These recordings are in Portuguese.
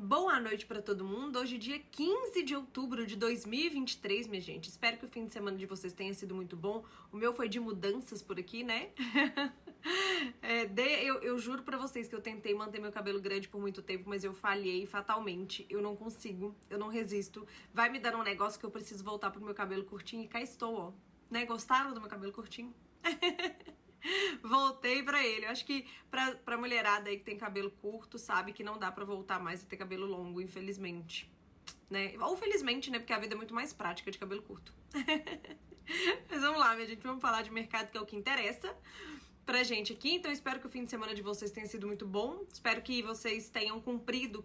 Boa noite pra todo mundo. Hoje é dia 15 de outubro de 2023, minha gente. Espero que o fim de semana de vocês tenha sido muito bom. O meu foi de mudanças por aqui, né? Eu juro pra vocês que eu tentei manter meu cabelo grande por muito tempo, mas eu falhei fatalmente. Eu não consigo, eu não resisto. Vai me dar um negócio que eu preciso voltar pro meu cabelo curtinho e cá estou, ó. Né? Gostaram do meu cabelo curtinho? Voltei pra ele. Eu acho que pra mulherada aí que tem cabelo curto, sabe que não dá pra voltar mais a ter cabelo longo, infelizmente, né? Ou felizmente, né? Porque a vida é muito mais prática de cabelo curto. Mas vamos lá, minha gente. Vamos falar de mercado, que é o que interessa pra gente aqui. Então, eu espero que o fim de semana de vocês tenha sido muito bom. Espero que vocês tenham cumprido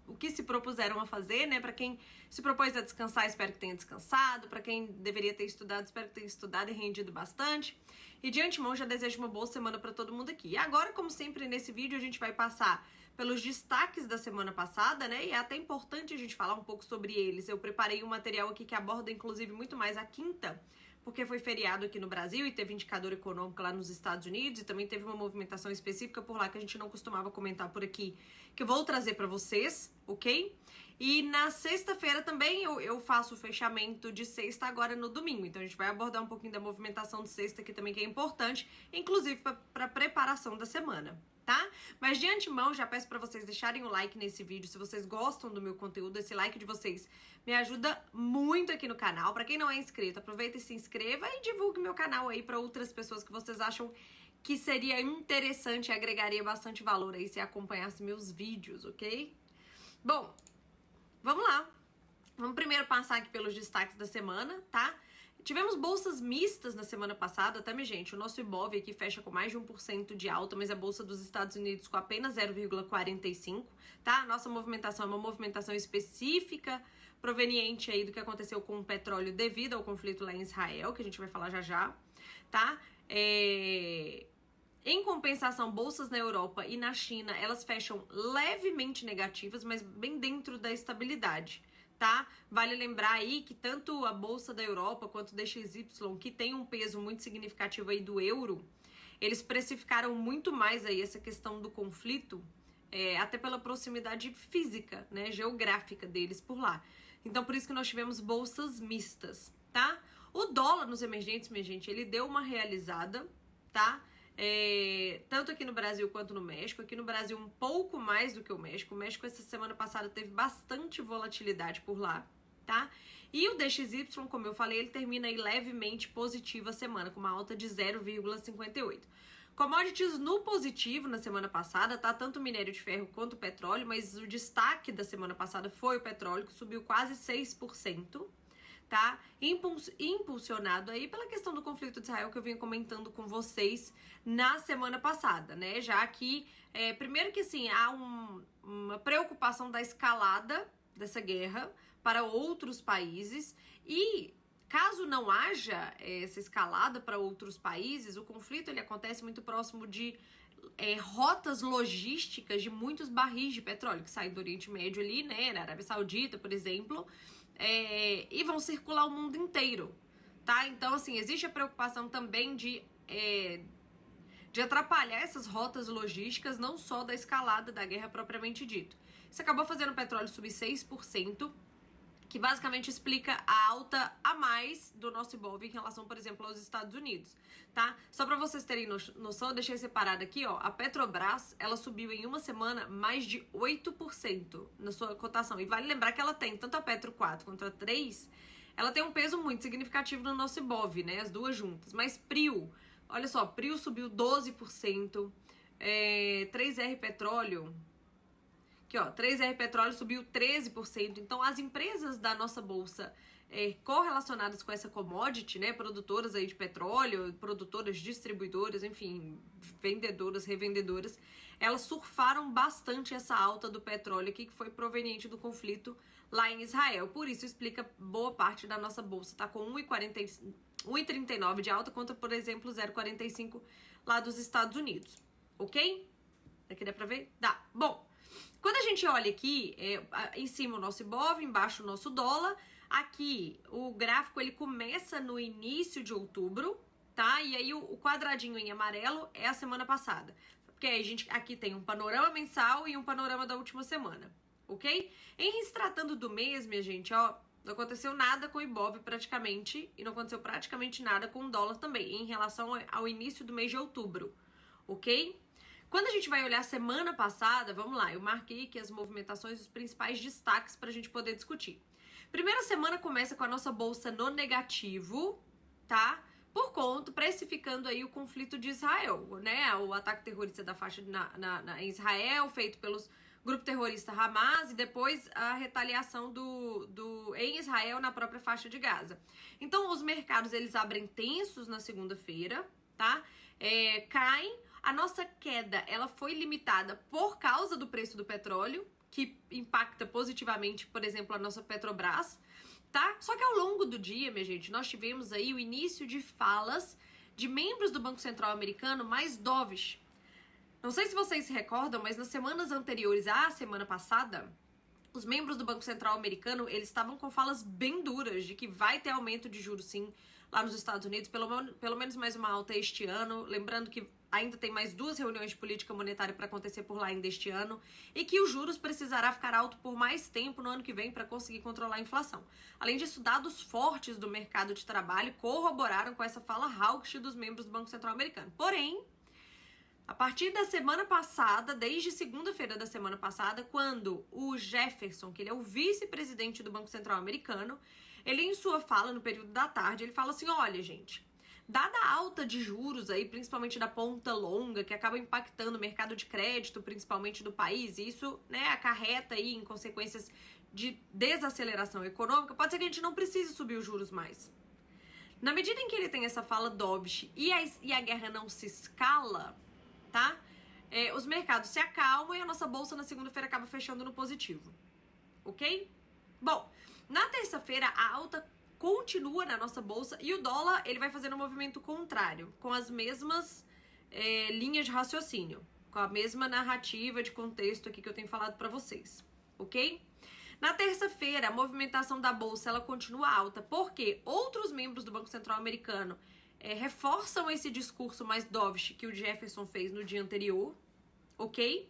o que se propuseram a fazer, né? Pra quem se propôs a descansar, espero que tenha descansado. Pra quem deveria ter estudado, espero que tenha estudado e rendido bastante. E de antemão, já desejo uma boa semana pra todo mundo aqui. E agora, como sempre, nesse vídeo a gente vai passar pelos destaques da semana passada, né? E é até importante a gente falar um pouco sobre eles. Eu preparei um material aqui que aborda, inclusive, muito mais a quinta, porque foi feriado aqui no Brasil e teve indicador econômico lá nos Estados Unidos e também teve uma movimentação específica por lá que a gente não costumava comentar por aqui, que eu vou trazer pra vocês, ok? E na sexta-feira também eu faço o fechamento de sexta agora no domingo, então a gente vai abordar um pouquinho da movimentação de sexta aqui também, que é importante, inclusive pra preparação da semana, tá? Mas de antemão, já peço pra vocês deixarem o like nesse vídeo, se vocês gostam do meu conteúdo. Esse like de vocês me ajuda muito aqui no canal. Pra quem não é inscrito, aproveita e se inscreva e divulgue meu canal aí pra outras pessoas que vocês acham que seria interessante e agregaria bastante valor aí se acompanhasse meus vídeos, ok? Bom, vamos lá. Vamos primeiro passar aqui pelos destaques da semana, tá? Tivemos bolsas mistas na semana passada, tá, minha gente? O nosso Ibov aqui fecha com mais de 1% de alta, mas a bolsa dos Estados Unidos com apenas 0,45%, tá? A nossa movimentação é uma movimentação específica, proveniente aí do que aconteceu com o petróleo devido ao conflito lá em Israel, que a gente vai falar já já, tá? Em compensação, bolsas na Europa e na China, elas fecham levemente negativas, mas bem dentro da estabilidade, tá? Vale lembrar aí que tanto a bolsa da Europa quanto o DXY, que tem um peso muito significativo aí do euro, eles precificaram muito mais aí essa questão do conflito, até pela proximidade física, né, geográfica deles por lá. Então, por isso que nós tivemos bolsas mistas, tá? O dólar nos emergentes, minha gente, ele deu uma realizada, tá? Tanto aqui no Brasil quanto no México. Aqui no Brasil um pouco mais do que o México. O México essa semana passada teve bastante volatilidade por lá, tá? E o DXY, como eu falei, ele termina aí levemente positivo a semana, com uma alta de 0,58. Commodities no positivo na semana passada, tá? Tanto o minério de ferro quanto o petróleo, mas o destaque da semana passada foi o petróleo, que subiu quase 6%. Tá? Impulsionado aí pela questão do conflito de Israel que eu venho comentando com vocês na semana passada, né? Já que, primeiro que assim, há uma preocupação da escalada dessa guerra para outros países e caso não haja essa escalada para outros países, o conflito ele acontece muito próximo de rotas logísticas de muitos barris de petróleo que saem do Oriente Médio ali, né? Na Arábia Saudita, por exemplo, e vão circular o mundo inteiro, tá? Então, assim, existe a preocupação também de atrapalhar essas rotas logísticas, não só da escalada da guerra propriamente dito. Isso acabou fazendo o petróleo subir 6%, que basicamente explica a alta a mais do nosso Ibov em relação, por exemplo, aos Estados Unidos, tá? Só pra vocês terem noção, eu deixei separado aqui, ó, a Petrobras, ela subiu em uma semana mais de 8% na sua cotação. E vale lembrar que ela tem, tanto a Petro 4 quanto a 3, ela tem um peso muito significativo no nosso Ibov, né, as duas juntas. Mas Prio, olha só, Prio subiu 12%, 3R Petróleo... Aqui, ó, 3R Petróleo subiu 13%. Então, as empresas da nossa bolsa correlacionadas com essa commodity, né, produtoras aí de petróleo, produtoras distribuidoras, enfim, vendedoras, revendedoras, elas surfaram bastante essa alta do petróleo aqui, que foi proveniente do conflito lá em Israel. Por isso, explica boa parte da nossa bolsa, tá com 1,39 de alta, contra, por exemplo, 0,45 lá dos Estados Unidos, ok? Aqui dá pra ver? Dá. Bom, quando a gente olha aqui, em cima o nosso Ibov, embaixo o nosso dólar, aqui o gráfico ele começa no início de outubro, tá? E aí o quadradinho em amarelo é a semana passada. Porque a gente aqui tem um panorama mensal e um panorama da última semana. ok? Em se tratando do mês, minha gente, ó, não aconteceu nada com o Ibov praticamente, e não aconteceu praticamente nada com o dólar também, em relação ao início do mês de outubro, ok? Quando a gente vai olhar a semana passada, vamos lá, eu marquei aqui as movimentações, os principais destaques pra gente poder discutir. Primeira semana começa com a nossa bolsa no negativo, tá? Por conta, precificando aí o conflito de Israel, né? O ataque terrorista da faixa em Israel, feito pelos grupo terrorista Hamas, e depois a retaliação em Israel na própria faixa de Gaza. Então, os mercados, eles abrem tensos na segunda-feira, tá? Caem. A nossa queda, ela foi limitada por causa do preço do petróleo, que impacta positivamente, por exemplo, a nossa Petrobras, tá? Só que ao longo do dia, minha gente, nós tivemos aí o início de falas de membros do Banco Central americano mais dovish. Não sei se vocês se recordam, mas nas semanas anteriores à semana passada, os membros do Banco Central americano, eles estavam com falas bem duras de que vai ter aumento de juros sim lá nos Estados Unidos, pelo menos mais uma alta este ano, lembrando que ainda tem mais 2 reuniões de política monetária para acontecer por lá ainda este ano, e que os juros precisará ficar alto por mais tempo no ano que vem para conseguir controlar a inflação. Além disso, dados fortes do mercado de trabalho corroboraram com essa fala hawkish dos membros do Banco Central americano. Porém, a partir da semana passada, desde segunda-feira da semana passada, quando o Jefferson, que ele é o vice-presidente do Banco Central americano, ele em sua fala no período da tarde, ele fala assim, olha gente, dada a alta de juros aí, principalmente da ponta longa, que acaba impactando o mercado de crédito, principalmente do país, e isso, né, acarreta aí em consequências de desaceleração econômica, pode ser que a gente não precise subir os juros mais. Na medida em que ele tem essa fala dovish e a guerra não se escala, tá? Os mercados se acalmam e a nossa bolsa na segunda-feira acaba fechando no positivo, ok? Bom, na terça-feira a alta continua na nossa bolsa e o dólar ele vai fazendo um movimento contrário, com as mesmas linhas de raciocínio, com a mesma narrativa de contexto aqui que eu tenho falado pra vocês, ok? Na terça-feira a movimentação da bolsa ela continua alta, porque outros membros do Banco Central americano reforçam esse discurso mais dovish que o Jefferson fez no dia anterior, ok?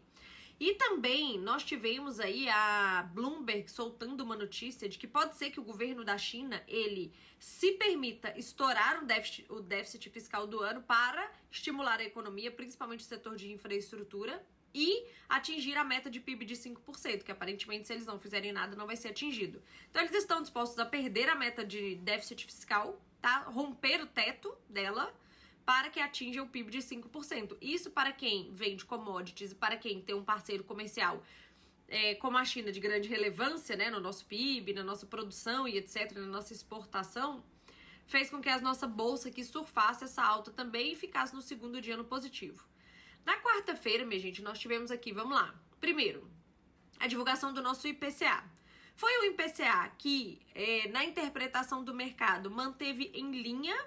E também nós tivemos aí a Bloomberg soltando uma notícia de que pode ser que o governo da China, ele se permita estourar o déficit fiscal do ano para estimular a economia, principalmente o setor de infraestrutura, e atingir a meta de PIB de 5%, que aparentemente se eles não fizerem nada não vai ser atingido. Então eles estão dispostos a perder a meta de déficit fiscal, tá? Romper o teto dela, para que atinja o PIB de 5%. Isso para quem vende commodities e para quem tem um parceiro comercial como a China de grande relevância, né, no nosso PIB, na nossa produção e etc., na nossa exportação, fez com que a nossa bolsa aqui surfasse essa alta também e ficasse no segundo dia no positivo. Na quarta-feira, minha gente, nós tivemos aqui, vamos lá, primeiro, a divulgação do nosso IPCA. Foi o IPCA que, na interpretação do mercado, manteve em linha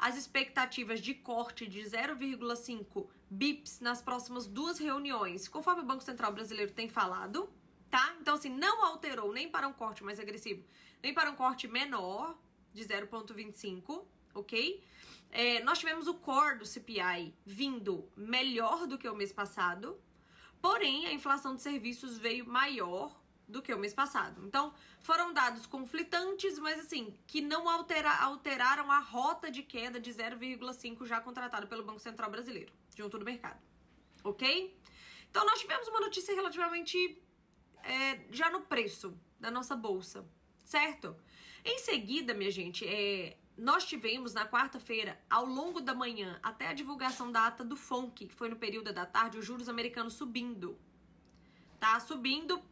as expectativas de corte de 0,5 bips nas próximas 2 reuniões, conforme o Banco Central Brasileiro tem falado, tá? Então, assim, não alterou nem para um corte mais agressivo, nem para um corte menor de 0,25, ok? Nós tivemos o core do CPI vindo melhor do que o mês passado, porém, a inflação de serviços veio maior do que o mês passado. Então, foram dados conflitantes, mas assim, que não alteraram a rota de queda de 0,5 já contratada pelo Banco Central Brasileiro, junto do mercado. Ok? Então, nós tivemos uma notícia relativamente já no preço da nossa bolsa, certo? Em seguida, minha gente, nós tivemos na quarta-feira, ao longo da manhã, até a divulgação da ata do FONC, que foi no período da tarde, os juros americanos subindo. Tá? Subindo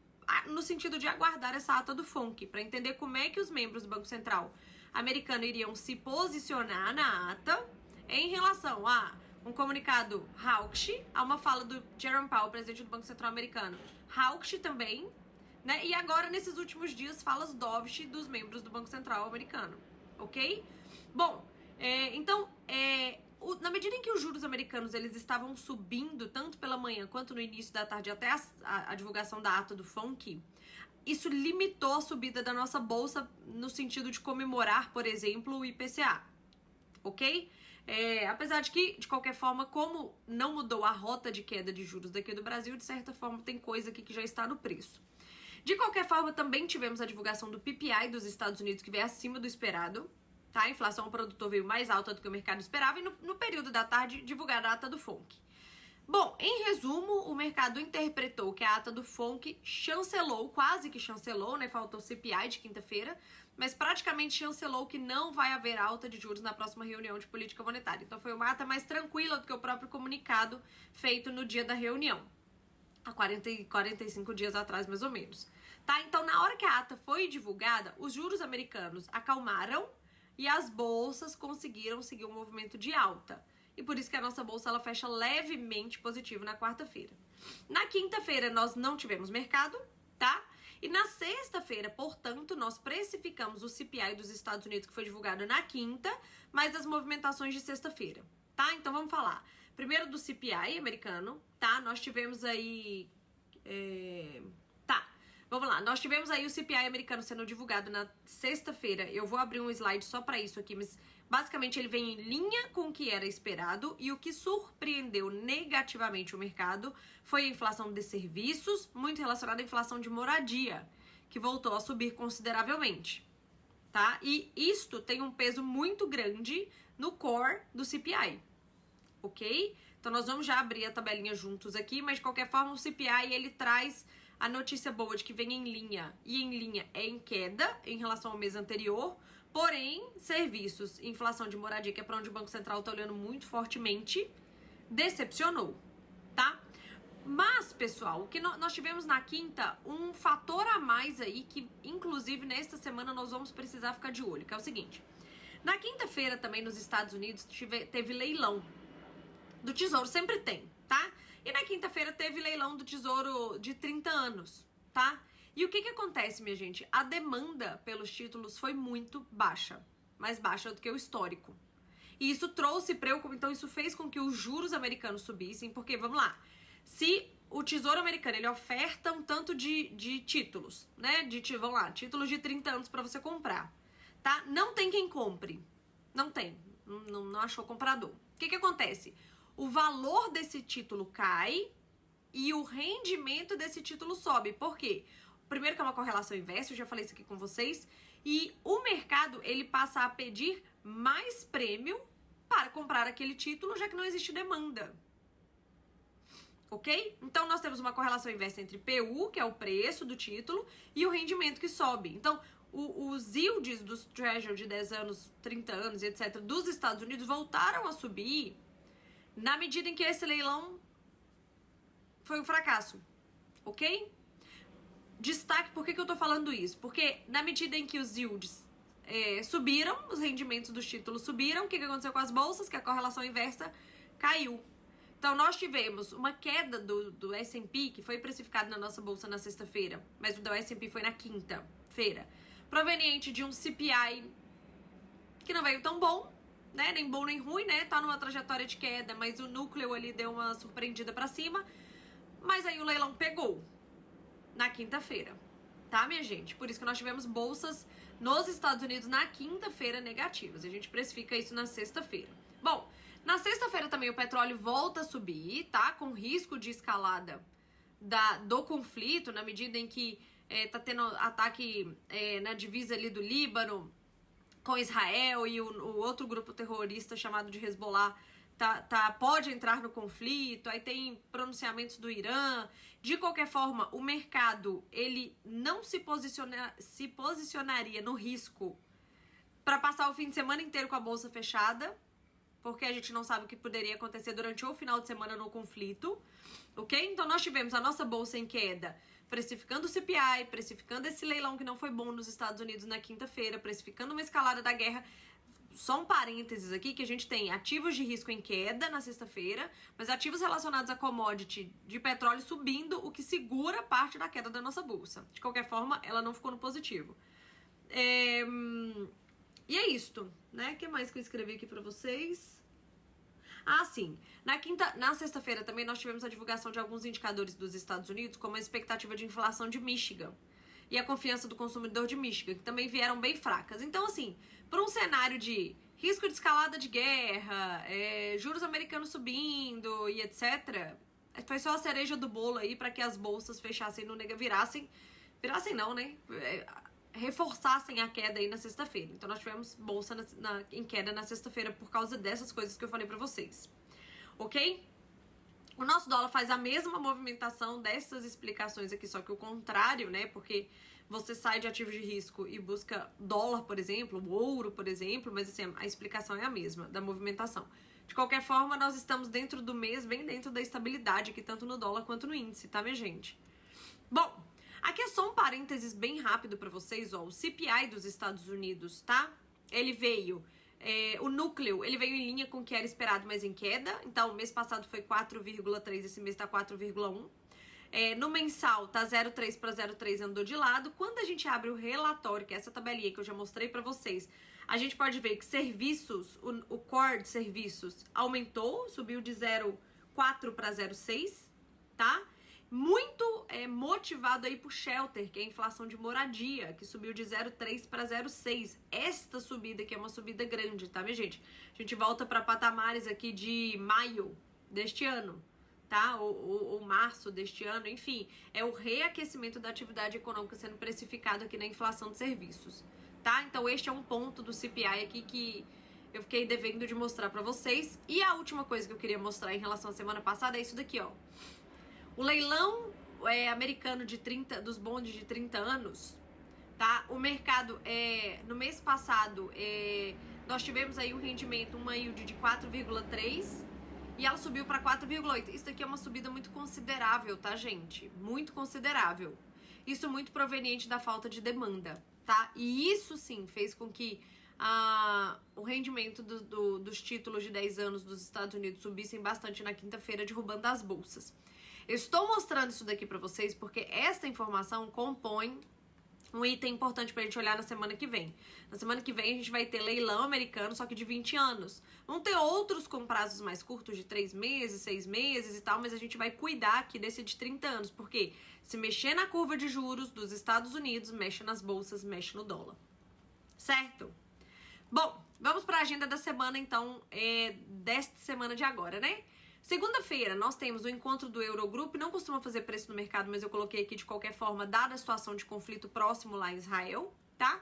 no sentido de aguardar essa ata do FONC, para entender como é que os membros do Banco Central americano iriam se posicionar na ata em relação a um comunicado hawkish, a uma fala do Jerome Powell, presidente do Banco Central americano, hawkish também, né? E agora, nesses últimos dias, falas dovish dos membros do Banco Central americano, ok? Bom, então, na medida em que os juros americanos eles estavam subindo tanto pela manhã quanto no início da tarde até a divulgação da ata do FONC, isso limitou a subida da nossa bolsa no sentido de comemorar, por exemplo, o IPCA, ok? Apesar de que, de qualquer forma, como não mudou a rota de queda de juros daqui do Brasil, de certa forma tem coisa aqui que já está no preço. De qualquer forma, também tivemos a divulgação do PPI dos Estados Unidos, que veio acima do esperado, tá? A inflação ao produtor veio mais alta do que o mercado esperava, e no período da tarde, divulgaram a ata do FONC. Bom, em resumo, o mercado interpretou que a ata do FONC chancelou, quase que chancelou, né? Faltou o CPI de quinta-feira, mas praticamente chancelou que não vai haver alta de juros na próxima reunião de política monetária. Então foi uma ata mais tranquila do que o próprio comunicado feito no dia da reunião, há 45 dias atrás, mais ou menos. Tá? Então, na hora que a ata foi divulgada, os juros americanos acalmaram e as bolsas conseguiram seguir um movimento de alta. E por isso que a nossa bolsa ela fecha levemente positivo na quarta-feira. Na quinta-feira nós não tivemos mercado, tá? E na sexta-feira, portanto, nós precificamos o CPI dos Estados Unidos que foi divulgado na quinta, mas das movimentações de sexta-feira, tá? Então vamos falar. Primeiro do CPI americano, tá? Nós tivemos aí... Vamos lá, nós tivemos aí o CPI americano sendo divulgado na sexta-feira. Eu vou abrir um slide só pra isso aqui, mas basicamente ele vem em linha com o que era esperado e o que surpreendeu negativamente o mercado foi a inflação de serviços, muito relacionada à inflação de moradia, que voltou a subir consideravelmente, tá? E isto tem um peso muito grande no core do CPI, ok? Então nós vamos já abrir a tabelinha juntos aqui, mas de qualquer forma o CPI ele traz a notícia boa de que vem em linha, e em linha é em queda em relação ao mês anterior, porém, serviços e inflação de moradia, que é para onde o Banco Central está olhando muito fortemente, decepcionou, tá? Mas, pessoal, o que nós tivemos na quinta, um fator a mais aí, que inclusive nesta semana nós vamos precisar ficar de olho, que é o seguinte. Na quinta-feira também nos Estados Unidos teve leilão do Tesouro, sempre tem, tá? E na quinta-feira teve leilão do Tesouro de 30 anos, tá? E o que acontece, minha gente? A demanda pelos títulos foi muito baixa, mais baixa do que o histórico. E isso trouxe preocupação, então isso fez com que os juros americanos subissem, porque, vamos lá, se o Tesouro americano, ele oferta um tanto de títulos, né? Vamos lá, títulos de 30 anos para você comprar, tá? Não tem quem compre, não tem, não achou comprador. O que acontece? O valor desse título cai e o rendimento desse título sobe. Por quê? Primeiro que é uma correlação inversa, eu já falei isso aqui com vocês. E o mercado, ele passa a pedir mais prêmio para comprar aquele título, já que não existe demanda. Ok? Então, nós temos uma correlação inversa entre PU, que é o preço do título, e o rendimento que sobe. Então, os yields dos Treasury de 10 anos, 30 anos, etc., dos Estados Unidos voltaram a subir na medida em que esse leilão foi um fracasso, ok? Destaque, por que eu tô falando isso? Porque na medida em que os yields subiram, os rendimentos dos títulos subiram, o que aconteceu com as bolsas? Que a correlação inversa caiu. Então, nós tivemos uma queda do S&P, que foi precificado na nossa bolsa na sexta-feira, mas o da S&P foi na quinta-feira, proveniente de um CPI que não veio tão bom, né? Nem bom nem ruim, né? Tá numa trajetória de queda, mas o núcleo ali deu uma surpreendida pra cima. Mas aí o leilão pegou na quinta-feira, tá, minha gente? Por isso que nós tivemos bolsas nos Estados Unidos na quinta-feira negativas. A gente precifica isso na sexta-feira. Bom, na sexta-feira também o petróleo volta a subir, tá? Com risco de escalada do conflito, na medida em que tá tendo ataque na divisa ali do Líbano com Israel e o outro grupo terrorista chamado de Hezbollah pode entrar no conflito, aí tem pronunciamentos do Irã. De qualquer forma, o mercado ele não se posicionaria no risco para passar o fim de semana inteiro com a bolsa fechada, porque a gente não sabe o que poderia acontecer durante o final de semana no conflito, ok? Então nós tivemos a nossa bolsa em queda, precificando o CPI, precificando esse leilão que não foi bom nos Estados Unidos na quinta-feira, precificando uma escalada da guerra. Só um parênteses aqui, que a gente tem ativos de risco em queda na sexta-feira, mas ativos relacionados a commodity de petróleo subindo, o que segura parte da queda da nossa bolsa. De qualquer forma, ela não ficou no positivo. E é isto, né? O que mais que eu escrevi aqui pra vocês? Ah, sim. Na sexta-feira também nós tivemos a divulgação de alguns indicadores dos Estados Unidos, como a expectativa de inflação de Michigan e a confiança do consumidor de Michigan, que também vieram bem fracas. Então, assim, para um cenário de risco de escalada de guerra, juros americanos subindo e etc., foi só a cereja do bolo aí para que as bolsas fechassem no virassem virassem não, né? Reforçassem a queda aí na sexta-feira. Então nós tivemos bolsa em queda na sexta-feira por causa dessas coisas que eu falei pra vocês. Ok? O nosso dólar faz a mesma movimentação dessas explicações aqui, só que o contrário, né? Porque você sai de ativos de risco e busca dólar, por exemplo, ouro, por exemplo, mas assim, a explicação é a mesma da movimentação. De qualquer forma, nós estamos dentro do mês, bem dentro da estabilidade aqui, tanto no dólar quanto no índice, tá, minha gente? Bom, aqui é só um parênteses bem rápido pra vocês, ó. O CPI dos Estados Unidos, tá? Ele veio... o núcleo, ele veio em linha com o que era esperado, mas em queda. Então, o mês passado foi 4,3, esse mês tá 4,1. No mensal, tá 0,3 para 0,3, andou de lado. Quando a gente abre o relatório, que é essa tabelinha que eu já mostrei pra vocês, a gente pode ver que serviços, o core de serviços aumentou, subiu de 0,4 para 0,6, tá? Muito motivado aí por shelter, que é a inflação de moradia, que subiu de 0,3 para 0,6. Esta subida aqui é uma subida grande, tá, minha gente? A gente volta para patamares aqui de maio deste ano, tá? Ou março deste ano, enfim. É o reaquecimento da atividade econômica sendo precificado aqui na inflação de serviços, tá? Então este é um ponto do CPI aqui que eu fiquei devendo de mostrar pra vocês. E a última coisa que eu queria mostrar em relação à semana passada é isso daqui, ó. O leilão americano dos bondes de 30 anos, tá? O mercado, no mês passado, nós tivemos aí um rendimento, uma yield de 4,3 e ela subiu para 4,8. Isso daqui é uma subida muito considerável, tá, gente? Muito considerável. Isso muito proveniente da falta de demanda, tá? E isso, sim, fez com que o rendimento dos títulos de 10 anos dos Estados Unidos subissem bastante na quinta-feira, derrubando as bolsas. Eu estou mostrando isso daqui pra vocês porque esta informação compõe um item importante pra gente olhar na semana que vem. Na semana que vem a gente vai ter leilão americano, só que de 20 anos. Vão ter outros com prazos mais curtos, de 3 meses, 6 meses e tal, mas a gente vai cuidar aqui desse de 30 anos, porque se mexer na curva de juros dos Estados Unidos, mexe nas bolsas, mexe no dólar. Certo? Bom, vamos pra agenda da semana, então, desta semana de agora, né? Segunda-feira, nós temos o encontro do Eurogroup. Não costuma fazer preço no mercado, mas eu coloquei aqui de qualquer forma, dada a situação de conflito próximo lá em Israel, tá?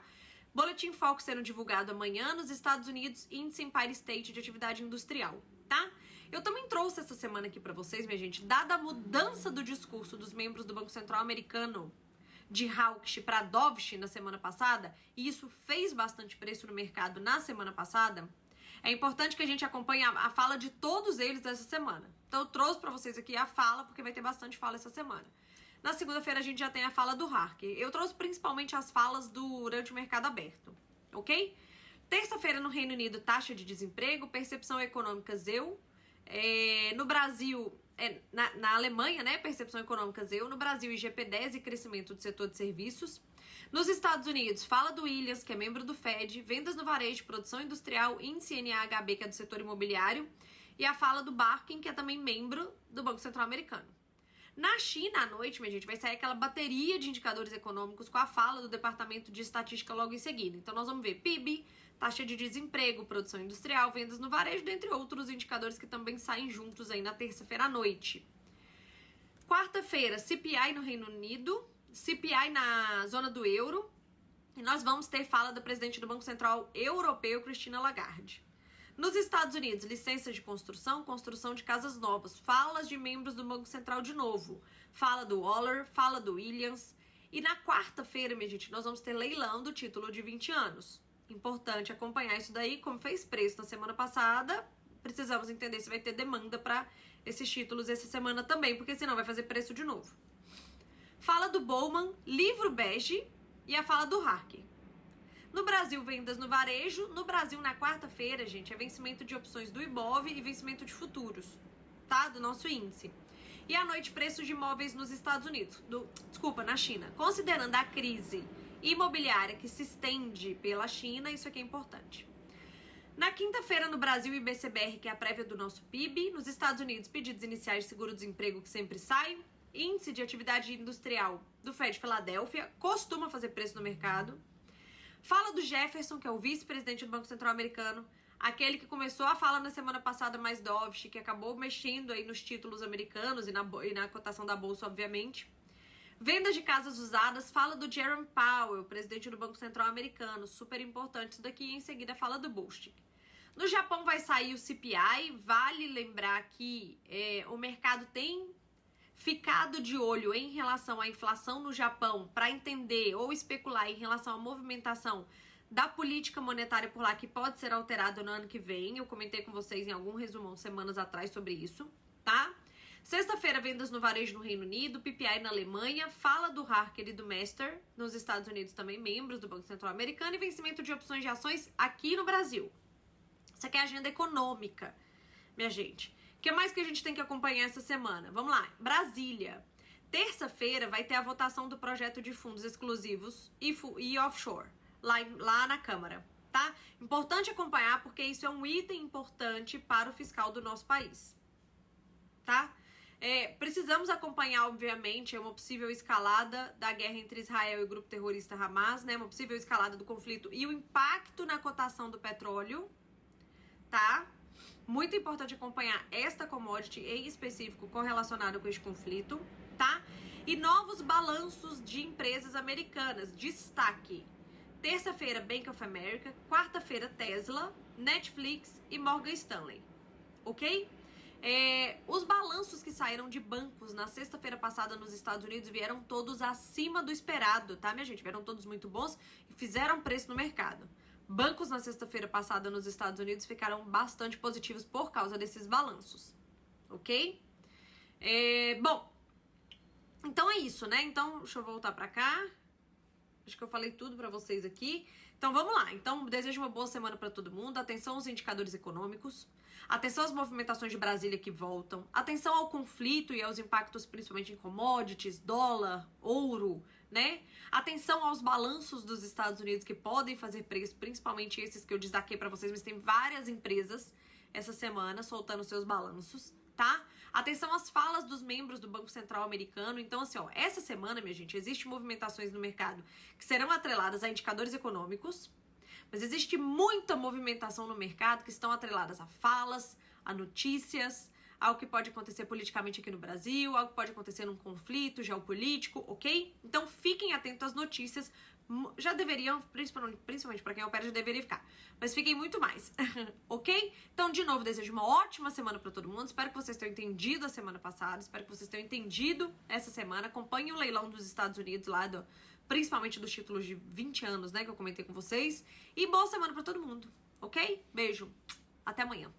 Boletim Foco sendo divulgado amanhã nos Estados Unidos, índice Empire State de atividade industrial, tá? Eu também trouxe essa semana aqui pra vocês, minha gente, dada a mudança do discurso dos membros do Banco Central americano, de hawkish para dovish na semana passada, e isso fez bastante preço no mercado na semana passada, é importante que a gente acompanhe a fala de todos eles dessa semana. Então eu trouxe pra vocês aqui a fala, porque vai ter bastante fala essa semana. Na segunda-feira a gente já tem a fala do Harker. Eu trouxe principalmente as falas durante o mercado aberto, ok? Terça-feira no Reino Unido, taxa de desemprego, percepção econômica ZEU. No Brasil, na Alemanha, né, percepção econômica ZEU. No Brasil, IGP-10 e crescimento do setor de serviços. Nos Estados Unidos, fala do Williams, que é membro do Fed, vendas no varejo, produção industrial, índice NAHB, que é do setor imobiliário, e a fala do Barkin, que é também membro do Banco Central Americano. Na China, à noite, minha gente, vai sair aquela bateria de indicadores econômicos com a fala do Departamento de Estatística logo em seguida. Então, nós vamos ver PIB, taxa de desemprego, produção industrial, vendas no varejo, dentre outros indicadores que também saem juntos aí na terça-feira à noite. Quarta-feira, CPI no Reino Unido, CPI na zona do euro, e nós vamos ter fala da presidente do Banco Central Europeu, Christine Lagarde. Nos Estados Unidos, licenças de construção, construção de casas novas, falas de membros do Banco Central de novo, fala do Waller, fala do Williams. E na quarta-feira, minha gente, nós vamos ter leilão do título de 20 anos. Importante acompanhar isso daí, como fez preço na semana passada, precisamos entender se vai ter demanda para esses títulos essa semana também, porque senão vai fazer preço de novo. Fala do Bowman, livro bege e a fala do Harker. No Brasil, vendas no varejo. No Brasil, na quarta-feira, gente, é vencimento de opções do Ibov e vencimento de futuros, tá? Do nosso índice. E à noite, preços de imóveis nos Estados Unidos. Na China. Considerando a crise imobiliária que se estende pela China, isso aqui é importante. Na quinta-feira, no Brasil, IBCBR, que é a prévia do nosso PIB. Nos Estados Unidos, pedidos iniciais de seguro-desemprego que sempre saem. Índice de atividade industrial do Fed Filadélfia, costuma fazer preço no mercado. Fala do Jefferson, que é o vice-presidente do Banco Central Americano, aquele que começou a fala na semana passada mais dovish, que acabou mexendo aí nos títulos americanos e na cotação da bolsa, obviamente. Vendas de casas usadas, fala do Jerome Powell, presidente do Banco Central americano, super importante isso daqui, e em seguida fala do Bostic. No Japão vai sair o CPI, vale lembrar que o mercado tem ficado de olho em relação à inflação no Japão para entender ou especular em relação à movimentação da política monetária por lá que pode ser alterada no ano que vem. Eu comentei com vocês em algum resumão semanas atrás sobre isso, tá? Sexta-feira, vendas no varejo no Reino Unido, PPI na Alemanha, fala do Harker e do Mester nos Estados Unidos também, membros do Banco Central Americano, e vencimento de opções de ações aqui no Brasil. Isso aqui é a agenda econômica, minha gente. O que mais que a gente tem que acompanhar essa semana? Vamos lá, Brasília. Terça-feira vai ter a votação do projeto de fundos exclusivos e offshore, lá na Câmara, tá? Importante acompanhar porque isso é um item importante para o fiscal do nosso país, tá? Precisamos acompanhar, obviamente, uma possível escalada da guerra entre Israel e o grupo terrorista Hamas, né? Uma possível escalada do conflito e o impacto na cotação do petróleo, tá? Muito importante acompanhar esta commodity em específico correlacionada com este conflito, tá? E novos balanços de empresas americanas. Destaque. Terça-feira, Bank of America. Quarta-feira, Tesla, Netflix e Morgan Stanley. Ok? Os balanços que saíram de bancos na sexta-feira passada nos Estados Unidos vieram todos acima do esperado, tá, minha gente? Vieram todos muito bons e fizeram preço no mercado. Bancos na sexta-feira passada nos Estados Unidos ficaram bastante positivos por causa desses balanços, ok? Bom, então é isso, né? Então, deixa eu voltar pra cá. Acho que eu falei tudo pra vocês aqui. Então, vamos lá. Então, desejo uma boa semana pra todo mundo. Atenção aos indicadores econômicos. Atenção às movimentações de Brasília que voltam. Atenção ao conflito e aos impactos, principalmente em commodities, dólar, ouro, né? Atenção aos balanços dos Estados Unidos que podem fazer preço, principalmente esses que eu destaquei pra vocês, mas tem várias empresas essa semana soltando seus balanços, tá? Atenção às falas dos membros do Banco Central americano. Então, assim, ó, essa semana, minha gente, existem movimentações no mercado que serão atreladas a indicadores econômicos, mas existe muita movimentação no mercado que estão atreladas a falas, a notícias, ao que pode acontecer politicamente aqui no Brasil, ao que pode acontecer num conflito geopolítico, ok? Então, fiquem atentos às notícias. Já deveriam, principalmente para quem opera, já deveria ficar. Mas fiquem muito mais, ok? Então, de novo, desejo uma ótima semana para todo mundo. Espero que vocês tenham entendido a semana passada. Espero que vocês tenham entendido essa semana. Acompanhem o leilão dos Estados Unidos lá, principalmente dos títulos de 20 anos, né? Que eu comentei com vocês. E boa semana para todo mundo, ok? Beijo. Até amanhã.